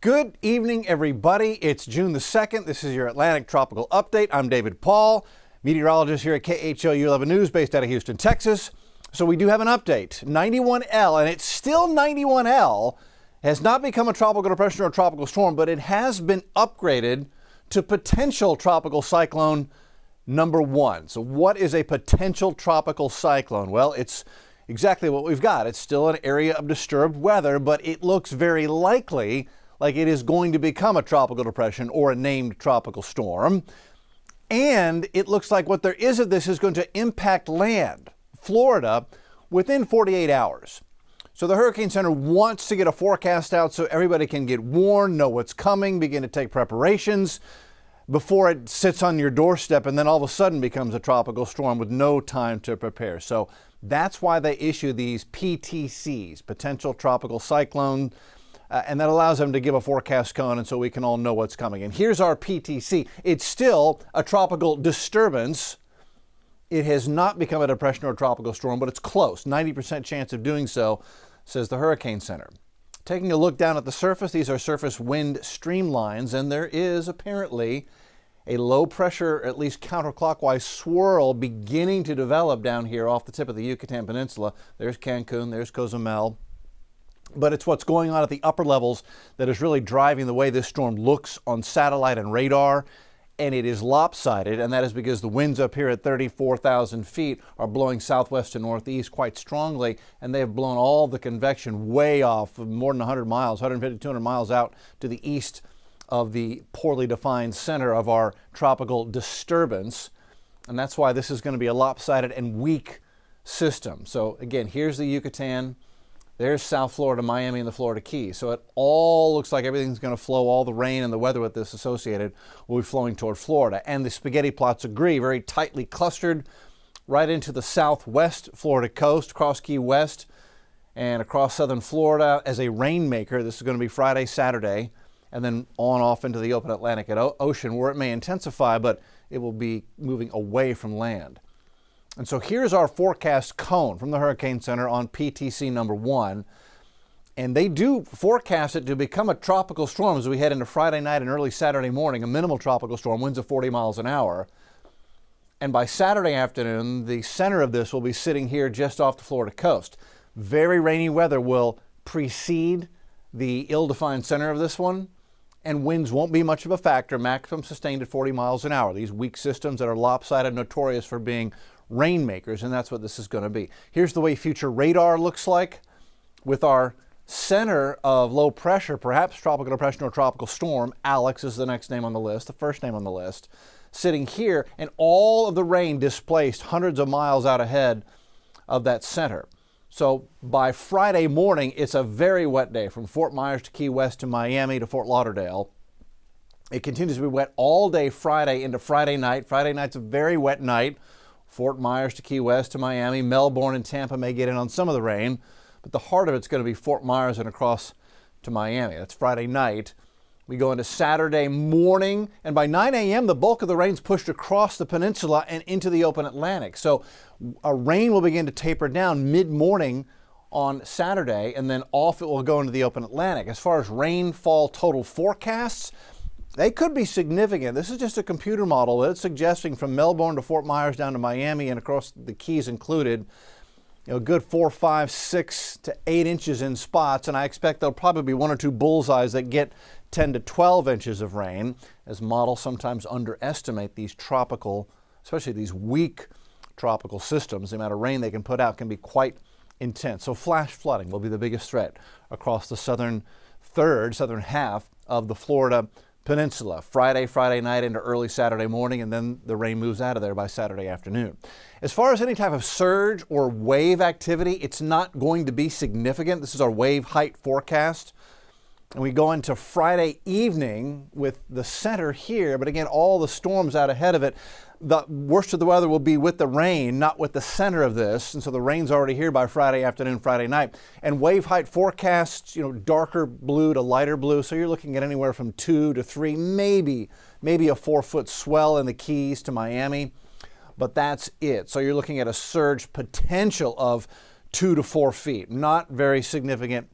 Good evening, everybody. It's June the 2nd. This is your Atlantic Tropical Update. I'm David Paul, meteorologist here at KHOU 11 News, based out of Houston, Texas. So we do have an update. 91L, and it's still 91L, has not become a tropical depression or a tropical storm, but it has been upgraded to Potential Tropical Cyclone number 1. So what is a potential tropical cyclone? Well, it's exactly what we've got. It's still an area of disturbed weather, but it looks very likely like it is going to become a tropical depression or a named tropical storm. And it looks like what there is of this is going to impact land, Florida, within 48 hours. So the Hurricane Center wants to get a forecast out so everybody can get warned, know what's coming, begin to take preparations before it sits on your doorstep and then all of a sudden becomes a tropical storm with no time to prepare. So that's why they issue these PTCs, Potential Tropical Cyclone, and that allows them to give a forecast cone and so we can all know what's coming. And here's our PTC. It's still a tropical disturbance. It has not become a depression or a tropical storm, but it's close. 90% chance of doing so, says the Hurricane Center. Taking a look down at the surface, these are surface wind streamlines, and there is apparently a low pressure, at least counterclockwise swirl beginning to develop down here off the tip of the Yucatan Peninsula. There's Cancun, there's Cozumel. But it's what's going on at the upper levels that is really driving the way this storm looks on satellite and radar. And it is lopsided, and that is because the winds up here at 34,000 feet are blowing southwest to northeast quite strongly, and they have blown all the convection way off, more than 100 miles, 150, 200 miles out to the east of the poorly defined center of our tropical disturbance. And that's why this is going to be a lopsided and weak system. So again, here's the Yucatan. There's South Florida, Miami, and the Florida Keys. So it all looks like everything's going to flow, all the rain and the weather with this associated will be flowing toward Florida. And the spaghetti plots agree, very tightly clustered right into the southwest Florida coast, across Key West, and across southern Florida as a rainmaker. This is going to be Friday, Saturday, and then on off into the open Atlantic Ocean, where it may intensify, but it will be moving away from land. And so here's our forecast cone from the Hurricane Center on PTC number 1. And they do forecast it to become a tropical storm as we head into Friday night and early Saturday morning, a minimal tropical storm, winds of 40 miles an hour. And by Saturday afternoon, the center of this will be sitting here just off the Florida coast. Very rainy weather will precede the ill-defined center of this one, and winds won't be much of a factor, maximum sustained at 40 miles an hour. These weak systems that are lopsided, notorious for being rainmakers, and that's what this is going to be. Here's the way future radar looks like with our center of low pressure, perhaps tropical depression or tropical storm. Alex is the next name on the list, the first name on the list, sitting here, and all of the rain displaced hundreds of miles out ahead of that center. So by Friday morning, it's a very wet day from Fort Myers to Key West to Miami to Fort Lauderdale. It continues to be wet all day Friday into Friday night. Friday night's a very wet night. Fort Myers to Key West to Miami. Melbourne and Tampa may get in on some of the rain, but the heart of it's going to be Fort Myers and across to Miami. That's Friday night. We go into Saturday morning, and by 9 a.m., the bulk of the rain's pushed across the peninsula and into the open Atlantic. So rain will begin to taper down mid-morning on Saturday, and then off it will go into the open Atlantic. As far as rainfall total forecasts, they could be significant. This is just a computer model that's suggesting from Melbourne to Fort Myers down to Miami and across the Keys included, a good 4, 5, 6 to 8 inches in spots. And I expect there'll probably be 1 or 2 bullseyes that get 10 to 12 inches of rain, as models sometimes underestimate these tropical, especially these weak tropical systems. The amount of rain they can put out can be quite intense. So flash flooding will be the biggest threat across the southern half of the Florida Peninsula, Friday night into early Saturday morning, and then the rain moves out of there by Saturday afternoon. As far as any type of surge or wave activity, it's not going to be significant. This is our wave height forecast. And we go into Friday evening with the center here, but again, all the storms out ahead of it. The worst of the weather will be with the rain, not with the center of this. And so the rain's already here by Friday afternoon, Friday night. And wave height forecasts, darker blue to lighter blue. So you're looking at anywhere from 2 to 3, maybe a 4-foot swell in the Keys to Miami. But that's it. So you're looking at a surge potential of 2 to 4 feet. Not very significant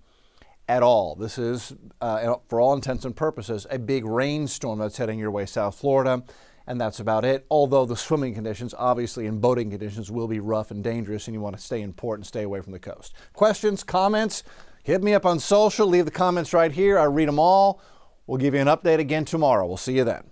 at all. This is, for all intents and purposes, a big rainstorm that's heading your way, South Florida, and that's about it. Although the swimming conditions, obviously, and boating conditions will be rough and dangerous, and you want to stay in port and stay away from the coast. Questions, comments? Hit me up on social. Leave the comments right here. I read them all. We'll give you an update again tomorrow. We'll see you then.